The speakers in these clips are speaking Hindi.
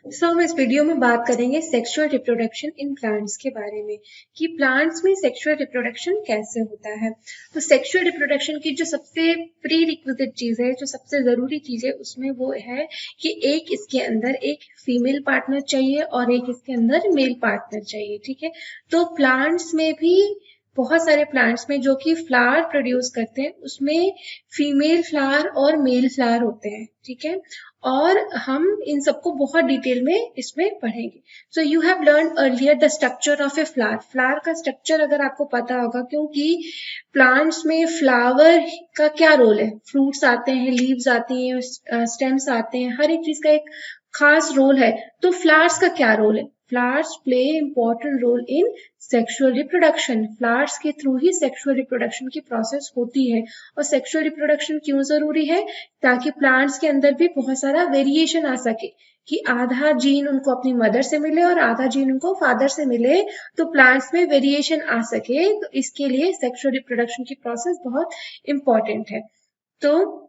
सो हम इस वीडियो में बात करेंगे सेक्सुअल रिप्रोडक्शन इन प्लांट्स के बारे में कि प्लांट्स में सेक्सुअल रिप्रोडक्शन कैसे होता है। तो सेक्सुअल रिप्रोडक्शन की जो सबसे प्री रिक्विजिट चीज है, जो सबसे जरूरी चीज है, उसमें वो है कि एक इसके अंदर एक फीमेल पार्टनर चाहिए और एक इसके अंदर मेल पार्टनर चाहिए। ठीक है, तो प्लांट्स में भी बहुत सारे प्लांट्स में जो कि फ्लावर प्रोड्यूस करते हैं उसमें फीमेल फ्लावर और मेल फ्लावर होते हैं। ठीक है, और हम इन सबको बहुत डिटेल में इसमें पढ़ेंगे। So you have learn earlier the structure of a flower. Flower का स्ट्रक्चर अगर आपको पता होगा, क्योंकि प्लांट्स में फ्लावर का क्या रोल है, फ्रूट्स आते हैं, लीव्स आती हैं, स्टेम्स आते हैं, हर एक चीज का एक खास रोल है। तो फ्लावर्स का क्या रोल है? Flowers play important role in sexual reproduction. Flowers के थ्रू ही सेक्सुअल रिप्रोडक्शन की प्रोसेस होती है। और सेक्सुअल रिप्रोडक्शन क्यों जरूरी है? ताकि प्लांट्स के अंदर भी बहुत सारा वेरिएशन आ सके, कि आधा जीन उनको अपनी मदर से मिले और आधा जीन उनको फादर से मिले, तो प्लांट्स में वेरिएशन आ सके। तो इसके लिए सेक्सुअल रिप्रोडक्शन की प्रोसेस बहुत इंपॉर्टेंट है। तो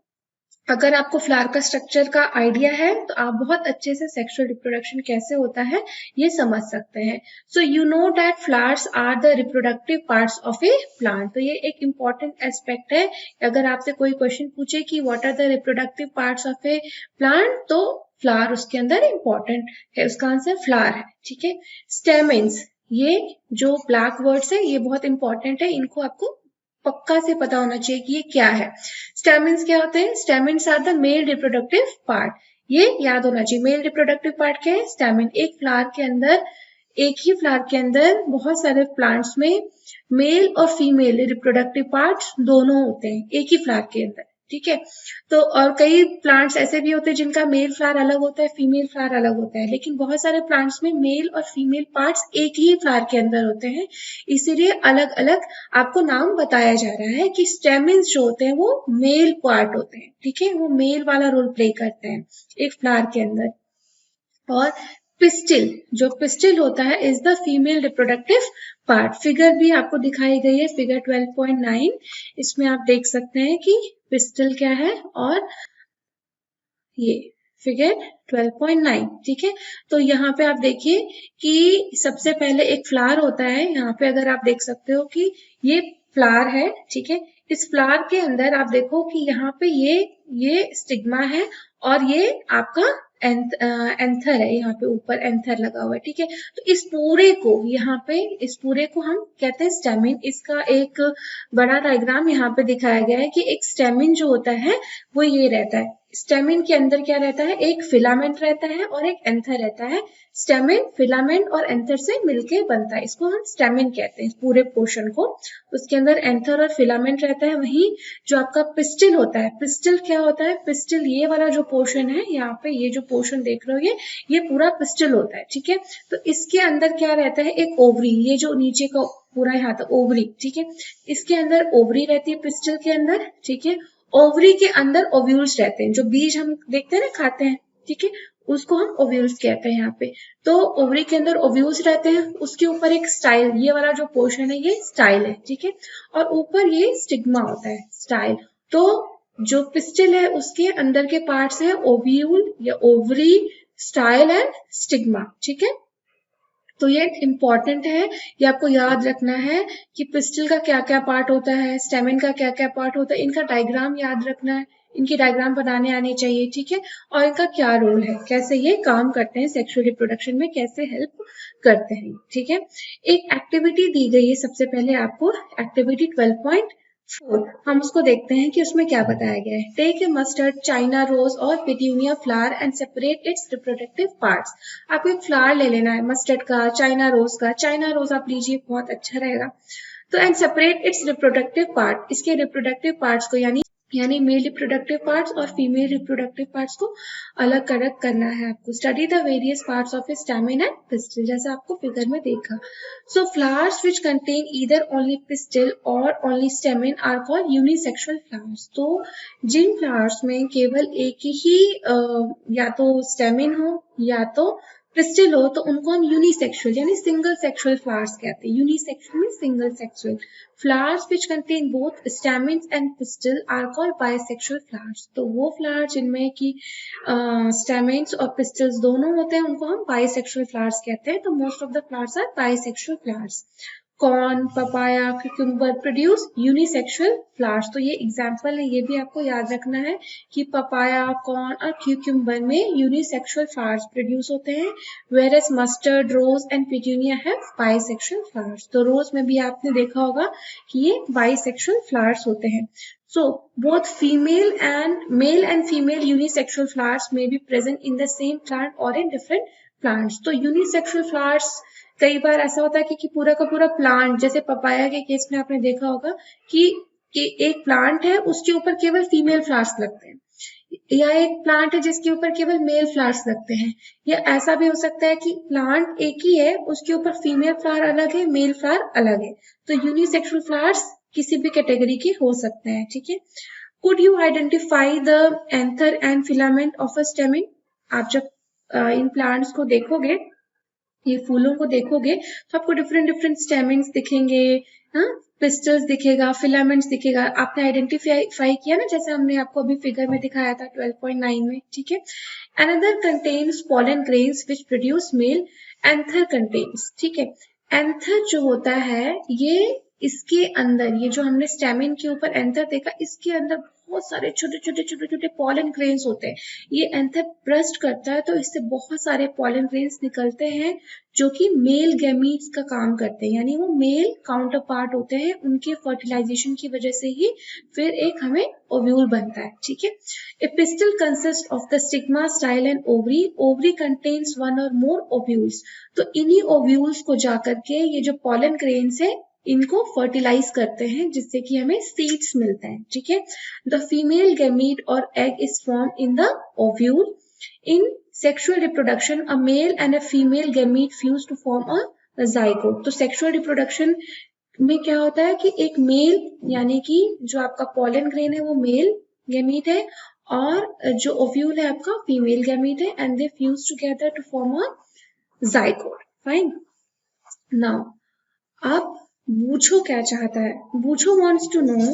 अगर आपको फ्लावर का स्ट्रक्चर का आइडिया है तो आप बहुत अच्छे से सेक्सुअल रिप्रोडक्शन कैसे होता है ये समझ सकते हैं। So you know that flowers are the reproductive parts of a plant. तो ये एक इम्पॉर्टेंट एस्पेक्ट है। अगर आपसे कोई क्वेश्चन पूछे कि what are the reproductive parts of a plant, तो फ्लावर उसके अंदर इम्पॉर्टेंट है, उसका आंसर फ्लावर है। ठीक है, स्टेमेंस, ये जो ब्लैक वर्ड्स है ये बहुत इंपॉर्टेंट है, इनको आपको पक्का से पता होना चाहिए कि ये क्या है। स्टेमेंस क्या होते हैं? Stamens are the male reproductive part. ये याद होना चाहिए। मेल रिप्रोडक्टिव पार्ट क्या है? स्टेमेन। एक फ्लावर के अंदर, एक ही फ्लावर के अंदर बहुत सारे प्लांट्स में मेल और फीमेल रिप्रोडक्टिव पार्ट्स दोनों होते हैं एक ही फ्लावर के अंदर। ठीक है, तो और कई प्लांट्स ऐसे भी होते हैं जिनका मेल फ्लावर अलग होता है, फीमेल फ्लावर अलग होता है, लेकिन बहुत सारे प्लांट्स में मेल और फीमेल पार्ट्स एक ही फ्लावर के अंदर होते हैं, इसीलिए अलग अलग आपको नाम बताया जा रहा है कि स्टेमेंस जो होते हैं वो मेल पार्ट होते हैं। ठीक है, वो मेल वाला रोल प्ले करते हैं एक फ्लावर के अंदर। और पिस्टिल, जो पिस्टिल होता है is the female reproductive part. Figure भी आपको दिखाई गई है, फिगर 12.9। इसमें आप देख सकते हैं कि पिस्टिल क्या है और ये फिगर 12.9। ठीक है, तो यहाँ पे आप देखिए कि सबसे पहले एक फ्लावर होता है। यहाँ पे अगर आप देख सकते हो कि ये फ्लावर है। ठीक है, इस फ्लावर के अंदर आप देखो कि यहाँ पे ये स्टिग्मा है और ये आपका एंथर है, यहाँ पे ऊपर एंथर लगा हुआ है। ठीक है, तो इस पूरे को, यहाँ पे इस पूरे को हम कहते हैं स्टेमिन। इसका एक बड़ा डायग्राम यहाँ पे दिखाया गया है कि एक स्टेमिन जो होता है वो ये रहता है। स्टेमिन के अंदर क्या रहता है? एक फिलामेंट रहता है और एक एंथर रहता है। स्टेमिन फिलामेंट और एंथर से मिलके बनता है, इसको हम स्टेमिन कहते हैं, पूरे पोर्शन को। उसके अंदर एंथर और फिलामेंट रहता है। वहीं जो आपका पिस्टिल होता है, पिस्टिल क्या होता है? पिस्टिल ये वाला जो पोर्शन है, यहाँ पे ये जो पोर्शन देख रहे हो ये पूरा पिस्टिल होता है। ठीक है, तो इसके अंदर क्या रहता है? एक ओवरी, ये जो नीचे का पूरा यहाँ तक ओवरी। ठीक है, इसके अंदर ओवरी रहती है पिस्टिल के अंदर। ठीक है, ओवरी के अंदर ओव्यूल्स रहते हैं, जो बीज हम देखते हैं ना, खाते हैं। ठीक है, उसको हम ओव्यूल्स कहते हैं यहाँ पे। तो ओवरी के अंदर ओव्यूल्स रहते हैं, उसके ऊपर एक स्टाइल, ये वाला जो पोर्शन है ये स्टाइल है। ठीक है, और ऊपर ये स्टिग्मा होता है, स्टाइल। तो जो पिस्टिल है उसके अंदर के पार्ट्स हैं ओव्यूल या ओवरी, स्टाइल एंड स्टिग्मा। ठीक है, तो ये इम्पॉर्टेंट है, ये आपको याद रखना है कि पिस्टिल का क्या क्या पार्ट होता है, स्टेमिन का क्या क्या पार्ट होता है, इनका डायग्राम याद रखना है, इनकी डायग्राम बनाने आने चाहिए। ठीक है, और इनका क्या रोल है, कैसे ये काम करते हैं, सेक्सुअल रिप्रोडक्शन में कैसे हेल्प करते हैं। ठीक है, एक एक्टिविटी दी गई है सबसे पहले आपको, एक्टिविटी 12.4। हम उसको देखते हैं कि उसमें क्या बताया गया है। Take a mustard, China rose और petunia flower and separate its reproductive parts. आपको एक फ्लावर ले लेना है, मस्टर्ड का, चाइना रोज का। चाइना रोज आप लीजिए, बहुत अच्छा रहेगा। तो and separate its reproductive part, इसके रिप्रोडक्टिव पार्ट्स को यानी मेल रिप्रोडक्टिव पार्ट्स और फीमेल रिप्रोडक्टिव पार्ट्स को अलग अलग करना है आपको। Study the various parts of a stamen and pistil, जैसा आपको फिगर में देखा। So flowers which contain either only pistil और only stamen are called unisexual flowers. तो जिन फ्लावर्स में केवल एक ही या तो स्टेमिन हो या तो पिस्टिल हो तो उनको हम यूनिसेक्सुअल यानी सिंगल सेक्सुअल फ्लावर्स कहते हैं। Unisexual mean single sexual. Flowers which contain both stamens and pistil are called bisexual flowers. तो वो फ्लावर जिनमें कि स्टैमेन्स और पिस्टल्स दोनों होते हैं उनको हम बाइसेक्सुअल फ्लावर्स कहते हैं। तो most of the flowers are bisexual flowers. Corn, papaya, cucumber produce unisexual flowers. तो ये एग्जाम्पल है, ये भी आपको याद रखना है कि पपाया, कॉर्न और क्यूकम्बर में यूनिसेक्सुअल फ्लावर्स प्रोड्यूस होते हैं, whereas mustard, rose and petunia have bisexual flowers. तो रोज में भी आपने देखा होगा कि ये बाइसेक्सुअल फ्लावर्स होते हैं। So both male and female unisexual flowers may be present in the same plant or in different plants. तो यूनिसेक्सुअल फ्लावर्स कई बार ऐसा होता है कि पूरा का पूरा प्लांट, जैसे पपाया के केस में आपने देखा होगा कि एक प्लांट है उसके ऊपर केवल फीमेल फ्लावर्स लगते हैं, या एक प्लांट है जिसके ऊपर केवल मेल फ्लावर्स लगते हैं, या ऐसा भी हो सकता है कि प्लांट एक ही है उसके ऊपर फीमेल फ्लावर अलग है, मेल फ्लावर अलग है। तो यूनिसेक्सुअल फ्लावर्स किसी भी कैटेगरी के हो सकते हैं, ठीक है। Could you identify the anther and filament of a stamen? आप जब इन प्लांट्स को देखोगे, ये फूलों को देखोगे तो आपको डिफरेंट डिफरेंट स्टेमिन्स दिखेंगे, हाँ, पिस्टल्स दिखेगा, फिलामेंट्स दिखेगा। आपने आइडेंटिफाई किया ना, जैसे हमने आपको अभी फिगर में दिखाया था 12.9 में, ठीक है। Another contains pollen grains which produce mail. Anther contains, ठीक है। एंथर जो होता है ये, इसके अंदर ये जो हमने स्टेमिन के ऊपर एंथर देखा, इसके अंदर बहुत सारे छोटे छोटे छोटे छोटे पॉलन ग्रेन्स होते हैं। ये एंथर ब्रस्ट करता है तो इससे बहुत सारे पॉलन ग्रेन्स निकलते हैं जो कि मेल गैमीट्स का काम करते हैं, यानी वो मेल काउंटर पार्ट होते हैं, उनके फर्टिलाइजेशन की वजह से ही फिर एक हमें ओव्यूल बनता है, ठीक है। A pistil consist of the stigma, style and ovary. Ovary contains one और मोर ओव्यूल्स। तो इन्हीं ओव्यूल्स को जाकर के ये जो पॉलन ग्रेन्स है इनको फर्टिलाइज करते हैं जिससे कि हमें सीड्स मिलते हैं, ठीक है। द फीमेल गैमीट और egg is form in the ovule. In sexual reproduction a male and a female gamete fuse to form a zygote. तो सेक्सुअल रिप्रोडक्शन में क्या होता है कि एक मेल, यानी कि जो आपका पॉलन ग्रेन है वो मेल गैमीट है और जो ओव्यूल है आपका फीमेल गैमीट है, and they fuse together to form a zygote. Fine. Now अब बूझो क्या चाहता है? बूझो wants to know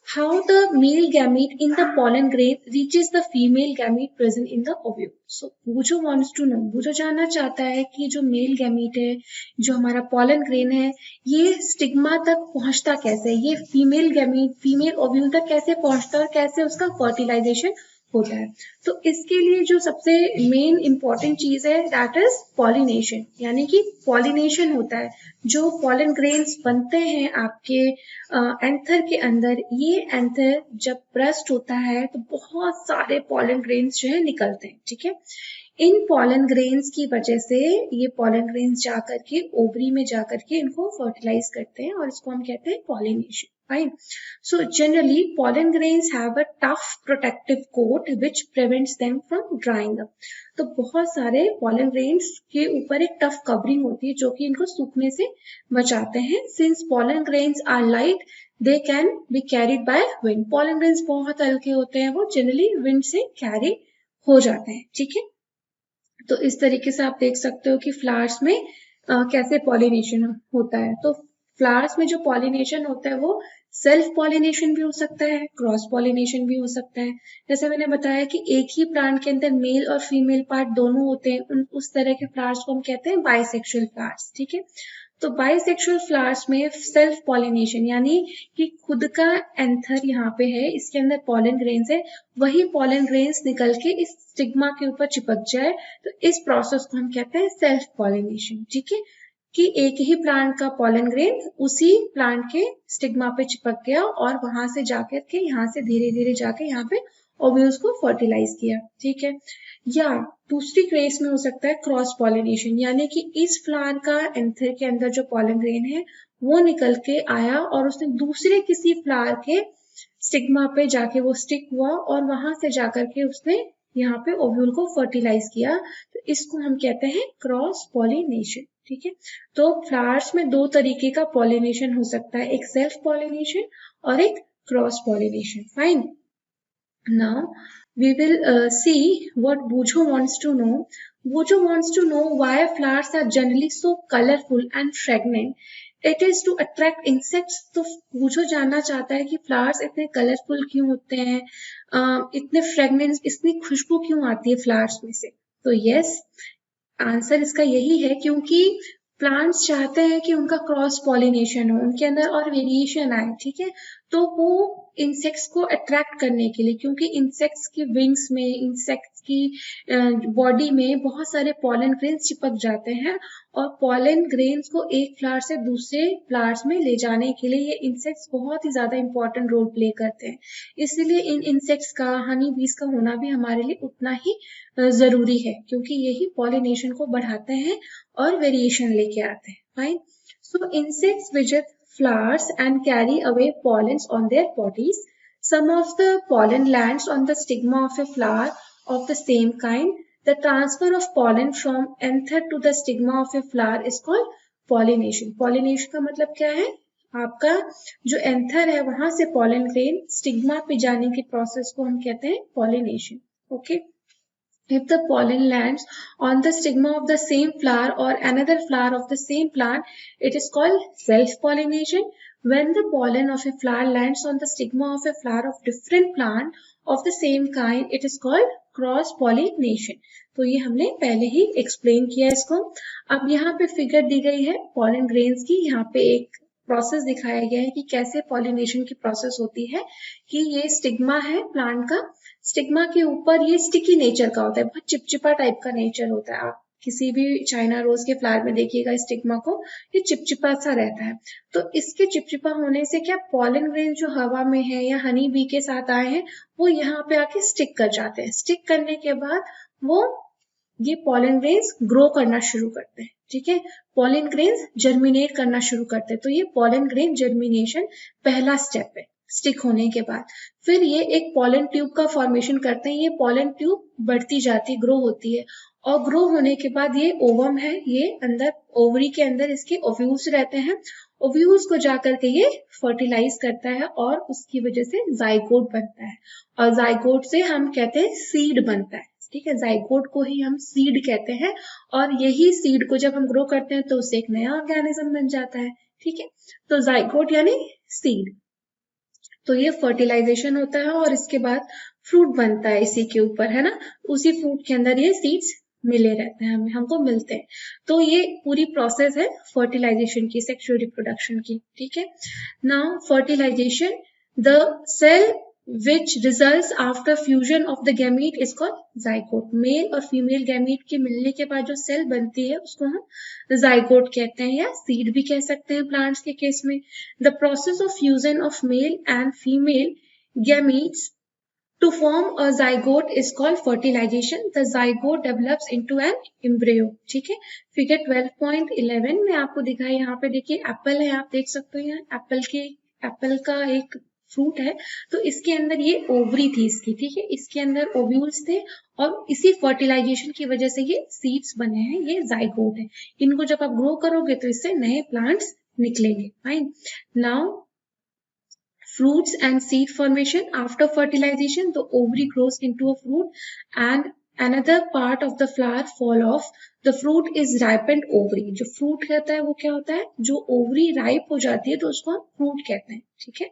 how the male gamete in the pollen grain reaches the female gamete present in the ovule. So बूझो wants to know, बूझो जानना चाहता है कि जो मेल गैमीट है, जो हमारा पॉलन ग्रेन है, ये स्टिग्मा तक पहुंचता कैसे है, ये फीमेल गैमीट फीमेल ओव्यूल तक कैसे पहुंचता है और कैसे उसका फर्टिलाइजेशन होता है। तो इसके लिए जो सबसे मेन इंपॉर्टेंट चीज है दैट इज पॉलिनेशन, यानी कि पॉलिनेशन होता है। जो पॉलन ग्रेन्स बनते हैं आपके एंथर के अंदर, ये एंथर जब ब्रस्ट होता है तो बहुत सारे पॉलन ग्रेन्स जो है निकलते हैं, ठीक है। इन पॉलन ग्रेन्स की वजह से ये पॉलन ग्रेन्स जाकर के ओवरी में जाकर के इनको फर्टिलाइज करते हैं और इसको हम कहते हैं pollination. Fine. So generally pollen grains have a tough protective coat which prevents them from drying up. तो बहुत सारे pollen grains के ऊपर एक tough covering होती है जो कि इनको सूखने से बचाते हैं। Since pollen grains are light, they can be carried by wind. Pollen grains बहुत हल्के होते हैं, वो generally wind से carry हो जाते हैं, ठीक है। तो इस तरीके से आप देख सकते हो कि फ्लावर्स में कैसे पॉलिनेशन होता है। तो फ्लावर्स में जो पॉलिनेशन होता है वो सेल्फ पॉलिनेशन भी हो सकता है, क्रॉस पॉलिनेशन भी हो सकता है। जैसे मैंने बताया कि एक ही प्लांट के अंदर मेल और फीमेल पार्ट दोनों होते हैं, उस तरह के फ्लावर्स को हम कहते हैं बाइसेक्सुअल फ्लावर्स, ठीक है। तो बाइसेक्सुअल फ्लावर्स में सेल्फ पॉलिनेशन, यानी कि खुद का एंथर यहाँ पे है, इसके अंदर पॉलन ग्रेन्स है, वही पॉलन ग्रेन्स निकल के इस स्टिग्मा के ऊपर चिपक जाए, तो इस प्रोसेस को हम कहते हैं सेल्फ पॉलिनेशन, ठीक है। कि एक ही प्लांट का पॉलन ग्रेन उसी प्लांट के स्टिग्मा पे चिपक गया और वहां से जाकर के यहाँ से धीरे धीरे जाके यहाँ पे ओव्यूल्स को फर्टिलाइज किया, ठीक है। या दूसरी केस में हो सकता है क्रॉस पॉलिनेशन, यानी कि इस फ्लावर का एंथर के अंदर जो पॉलन ग्रेन है वो निकल के आया और उसने दूसरे किसी फ्लावर के स्टिग्मा पे जाके वो स्टिक हुआ और वहां से जाकर के उसने यहाँ पे ओव्यूल को फर्टिलाइज किया, तो इसको हम कहते हैं क्रॉस पॉलिनेशन, ठीक है। तो फ्लावर्स में दो तरीके का पॉलिनेशन हो सकता है, एक सेल्फ पॉलिनेशन और एक cross pollination. Fine. Now we will see what Bujo wants to know. वो जो wants to know why flowers are generally so colorful and fragrant, it is to attract insects. तो वो जो जानना चाहता है कि फ्लावर्स इतने कलरफुल क्यों होते हैं, इतने फ्रेगनेंस, इतनी खुशबू क्यों आती है फ्लावर्स में से, तो यस, आंसर इसका यही है क्योंकि प्लांट्स चाहते हैं कि उनका क्रॉस पॉलिनेशन हो, उनके अंदर और वेरिएशन आए, ठीक है। तो वो इंसेक्ट्स को अट्रैक्ट करने के लिए, क्योंकि इंसेक्ट्स की विंग्स में, इंसेक्ट्स की बॉडी में बहुत सारे पॉलन ग्रेन्स चिपक जाते हैं, और पॉलन ग्रेन्स को एक फ्लावर से दूसरे फ्लावर्स में ले जाने के लिए ये इंसेक्ट्स बहुत ही ज्यादा इंपॉर्टेंट रोल प्ले करते हैं। इसलिए इन इंसेक्ट्स का, हनी बीज का होना भी हमारे लिए उतना ही जरूरी है, क्योंकि यही पॉलिनेशन को बढ़ाते हैं और वेरिएशन लेके आते हैं। Fine, so insects visit flowers and carry away pollens on their bodies. Some of the pollen lands on the stigma of a flower of the same kind. The transfer of pollen from anther to the stigma of a flower is called pollination. Pollination का मतलब क्या है? आपका जो एंथर है वहां से pollen grain स्टिग्मा पे जाने की प्रोसेस को हम कहते हैं pollination. Okay. If the pollen lands on the stigma of the same flower or another flower of the same plant, it is called self-pollination. When the pollen of a flower lands on the stigma of a flower of different plant of the same kind, it is called cross-pollination. तो ये हमने पहले ही एक्सप्लेन किया इसको। अब यहाँ पे फिगर दी गई है pollen grains की, यहाँ पे एक प्रोसेस दिखाया गया है कि कैसे पॉलिनेशन की प्रोसेस होती है। कि ये स्टिग्मा है प्लांट का, स्टिग्मा के ऊपर ये स्टिकी नेचर का होता है, बहुत चिपचिपा टाइप का नेचर होता है। आप किसी भी चाइना रोज के फ्लावर में देखिएगा स्टिग्मा को, ये चिपचिपा सा रहता है। तो इसके चिपचिपा होने से क्या, पॉलन ग्रेन जो हवा में है या हनी बी के साथ आए हैं वो यहाँ पे आके स्टिक कर जाते हैं। स्टिक करने के बाद वो ये पॉलन ग्रेन्स ग्रो करना शुरू करते हैं, ठीक है। पॉलन ग्रेन्स जर्मिनेट करना शुरू करते हैं। तो ये पॉलन ग्रेन जर्मिनेशन पहला स्टेप है स्टिक होने के बाद। फिर ये एक पॉलन ट्यूब का फॉर्मेशन करते हैं। ये पॉलन ट्यूब बढ़ती जाती है, ग्रो होती है, और ग्रो होने के बाद ये ओवम है, ये अंदर ओवरी के अंदर इसके ओव्यूल्स रहते हैं। ओव्यूल्स को जाकर के ये फर्टिलाइज करता है और उसकी वजह से जाइगोट बनता है, और जाइगोट से हम कहते हैं सीड बनता है, ठीक है। जाइगोट को ही हम सीड कहते हैं, और यही सीड को जब हम ग्रो करते हैं तो उससे एक नया ऑर्गेनिज्म बन जाता है, ठीक है। तो जाइगोट यानी सीड। तो ये फर्टिलाइजेशन होता है और इसके बाद फ्रूट बनता है इसी के ऊपर, है ना। उसी फ्रूट के अंदर ये सीड्स मिले रहते हैं, हमको मिलते हैं। तो ये पूरी प्रोसेस है फर्टिलाइजेशन की, सेक्सुअल रिप्रोडक्शन की, ठीक है। Now fertilisation, the cell which results after fusion of the gamete is called zygote. Male और फीमेल गैमीट के मिलने के बाद जो सेल बनती है उसको हम जाइगोट कहते हैं, या सीड भी कह सकते हैं प्लांट्स के केस में। The process of fusion of male and female gametes to form a zygote is called fertilization. The zygote develops into an embryo, ठीक है। फिगर 12.11 में आपको दिखा है, यहाँ पे देखिए एप्पल है, आप देख सकते हैं एप्पल का एक फ्रूट है। तो इसके अंदर ये ओवरी थी इसकी, ठीक है, इसके अंदर ओव्यूल्स थे, और इसी फर्टिलाइजेशन की वजह से ये सीड्स बने हैं, ये जाइगोट है। इनको जब आप ग्रो करोगे तो इससे नए प्लांट्स निकलेंगे। Fine, now fruits and seed formation. After fertilization, the ovary grows into a fruit and another part of the flower fall off. The fruit is ripened ovary. जो फ्रूट कहता है वो क्या होता है, जो ओवरी राइप हो जाती है तो उसको हम फ्रूट कहते हैं, ठीक है।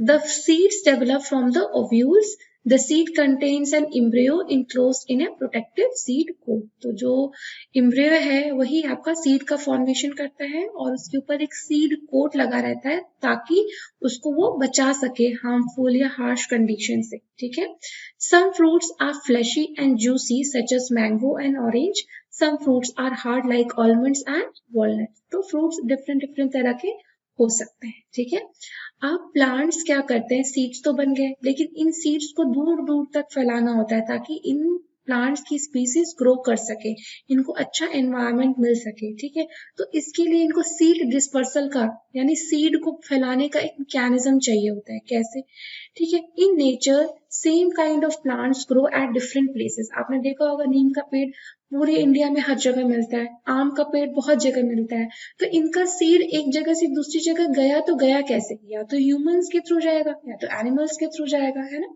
The seeds develop from the ovules. The seed contains an embryo enclosed in a protective seed coat. तो जो embryo है वही आपका seed का formation करता है, और उसके ऊपर एक seed coat लगा रहता है ताकि उसको वो बचा सके harmful या harsh condition से, ठीक है। Some fruits are fleshy and juicy such as mango and orange. Some fruits are hard like almonds and walnuts. तो fruits different तरह के हो सकते हैं, ठीक है। अब प्लांट्स क्या करते हैं, सीड्स तो बन गए, लेकिन इन सीड्स को दूर दूर तक फैलाना होता है ताकि इन प्लांट्स की स्पीसीज ग्रो कर सके, इनको अच्छा एनवायरनमेंट मिल सके, ठीक है। तो इसके लिए इनको सीड डिस्पर्सल का, यानी सीड को फैलाने का एक मैकेनिज्म चाहिए होता है। कैसे, ठीक है। In nature same kind of plants grow at different places. आपने देखा होगा नीम का पेड़ पूरे इंडिया में हर जगह मिलता है, आम का पेड़ बहुत जगह मिलता है। तो इनका सीड एक जगह से दूसरी जगह गया तो गया कैसे, या तो ह्यूमंस के थ्रू जाएगा या तो एनिमल्स के थ्रू जाएगा, है ना।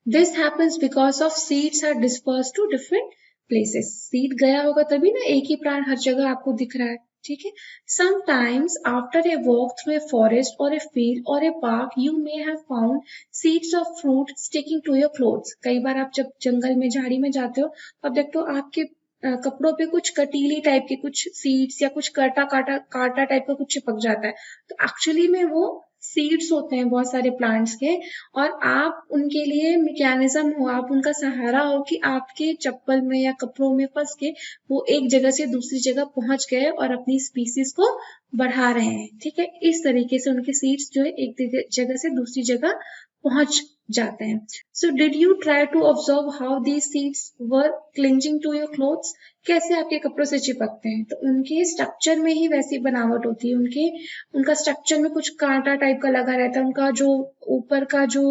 This happens because of seeds are dispersed to different places. Seed गया होगा तभी ना एक ही प्लांट हर जगह आपको दिख रहा है, ठीक है। Sometimes after a walk through a forest or a field or a park, you may have found seeds of fruit sticking to your clothes. कई बार आप जब जंगल में झाड़ी में जाते हो तो आप देखते हो आपके कपड़ों पे कुछ कटीली टाइप के कुछ सीड्स या कुछ काटा टाइप का कुछ चिपक जाता है, तो एक्चुअली में वो सीड्स होते हैं बहुत सारे प्लांट्स के, और आप उनके लिए मैकेनिज्म हो, आप उनका सहारा हो कि आपके चप्पल में या कपड़ों में फंस के वो एक जगह से दूसरी जगह पहुंच गए और अपनी स्पीसीज को बढ़ा रहे हैं, ठीक है। इस तरीके से उनके सीड्स जो है एक जगह से दूसरी जगह पहुंच जाते हैं। So did you try to observe how these seeds were clinging to your clothes? कैसे आपके कपड़ों से चिपकते हैं? तो उनके स्ट्रक्चर में ही वैसी बनावट होती है, उनका स्ट्रक्चर में कुछ कांटा टाइप का लगा रहता है, उनका जो ऊपर का जो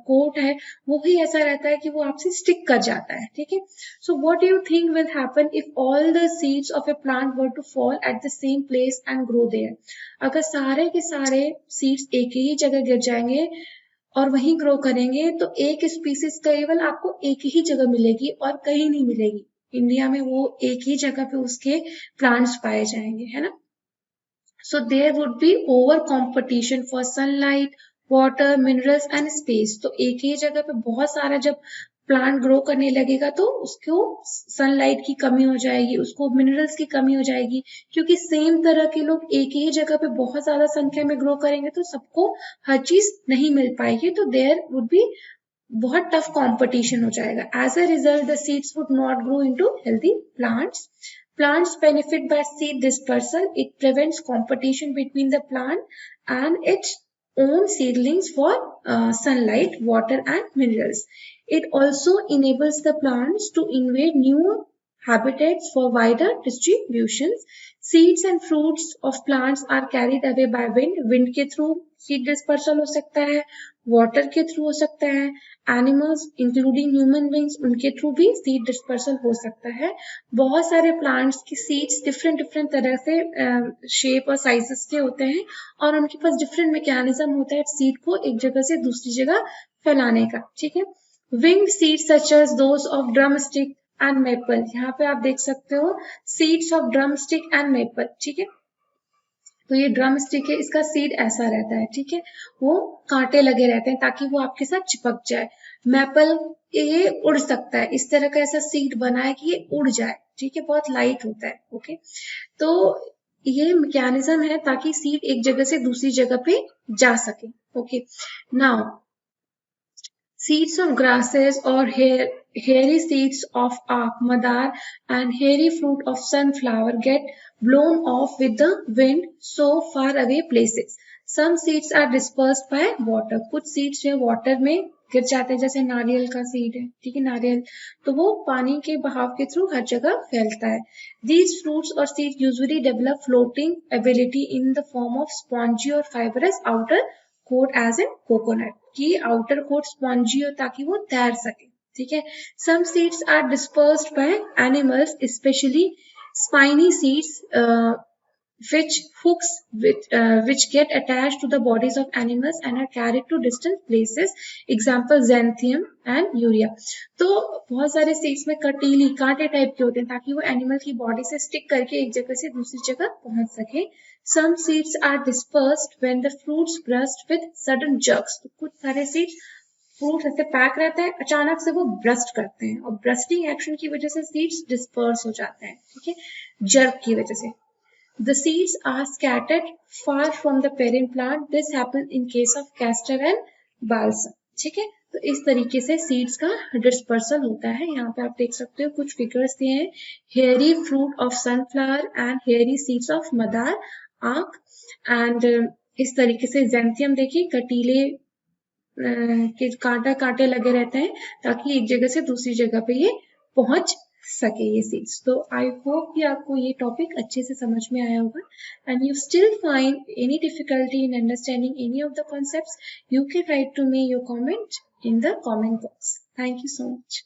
कोट है वो ही ऐसा रहता है कि वो आपसे स्टिक कर जाता है, ठीक है। So what do you think will happen if all the seeds of a plant were to fall at the same place and grow there? अगर सारे के सारे सीड्स एक ही जगह गिर जाएंगे और वहीं ग्रो करेंगे तो एक स्पीसीज केवल आपको एक ही जगह मिलेगी और कहीं नहीं मिलेगी। इंडिया में वो एक ही जगह पे उसके प्लांट्स पाए जाएंगे, है ना। So there would be over competition for sunlight, water, minerals and space. तो एक ही जगह पे बहुत सारा जब प्लांट ग्रो करने लगेगा तो उसको सनलाइट की कमी हो जाएगी, उसको मिनरल्स की कमी हो जाएगी, क्योंकि सेम तरह के लोग एक ही जगह पे बहुत ज्यादा संख्या में ग्रो करेंगे तो सबको हर चीज नहीं मिल पाएगी, तो देयर वुड बी बहुत टफ कंपटीशन हो जाएगा। As a result the seeds would not grow into healthy plants. Plants benefit by seed dispersal. It prevents competition between the plant and its own seedlings for sunlight, water, and minerals. It also enables the plants to invade new habitats for wider distributions. Seeds and fruits of plants are carried away by wind. Wind के through seed dispersal हो सकता है, water के through हो सकता है, एनिमल्स इंक्लूडिंग ह्यूमन बींग्स उनके थ्रू भी सीड डिस्पर्सल हो सकता है। बहुत सारे प्लांट्स की सीड्स डिफरेंट तरह से शेप और साइजेस के होते हैं और उनके पास डिफरेंट मैकेनिज्म होता है सीड को एक जगह से दूसरी जगह फैलाने का, ठीक है। Winged seeds such as those of drumstick and maple. यहाँ पे आप देख सकते हो seeds of drumstick and maple, ठीक है। तो ये ड्रम स्टिक है, इसका सीड ऐसा रहता है, ठीक है, वो कांटे लगे रहते हैं ताकि वो आपके साथ चिपक जाए। मैपल ये उड़ सकता है, इस तरह का ऐसा सीड बना है कि ये उड़ जाए, ठीक है, बहुत लाइट होता है, ओके। तो ये मैकेनिज्म है ताकि सीड एक जगह से दूसरी जगह पे जा सके, okay. Now seeds of grasses or hairy seeds of ack, madar and hairy fruit of sunflower get blown off with the wind so far away places. Some seeds are dispersed by water. कुछ seeds जो water में गिर जाते हैं, जैसे नारियल का सीड है, ठीक है, नारियल तो वो पानी के बहाव के थ्रू हर जगह फैलता है। These fruits or seeds usually develop floating ability in the form of spongy or fibrous outer coat as in coconut की आउटर कोट स्पॉन्जी हो ताकि वो तैर सके, ठीक है। Some seeds are dispersed by animals specially spiny seeds which hooks which get attached to the bodies of animals and are carried to distant places. Example xanthium and urea. तो बहुत सारे सीड्स में कटीली कांटे टाइप के होते हैं ताकि वो एनिमल की बॉडी से स्टिक करके एक जगह से दूसरी जगह पहुंच सके। Some seeds are dispersed when the fruits burst with sudden jerks. तो कुछ सारे सीड्स फ्रूट ऐसे पैक रहता है, अचानक से वो ब्रस्ट करते हैं और ब्रस्टिंग एक्शन की वजह से सीड्स डिस्पर्स हो जाते हैं, ठीक है, जर्क की वजह से। The seeds are scattered far from the parent plant. This happens in case of castor and balsam. ठीक है, तो इस तरीके से सीड्स का डिस्पर्सल होता है। यहाँ पे आप देख सकते हो कुछ फिगर्स दिए हैं, hairy fruit of sunflower and hairy seeds of madar आंख एंड इस तरीके से जेंथियम देखिए कटीले के कांटे लगे रहते हैं ताकि एक जगह से दूसरी जगह पे ये पहुंच सके ये सीड्स। तो आई होप कि आपको ये टॉपिक अच्छे से समझ में आया होगा and you still find any difficulty in understanding any of the concepts, you can write to me your comment in the comment box. Thank you so much.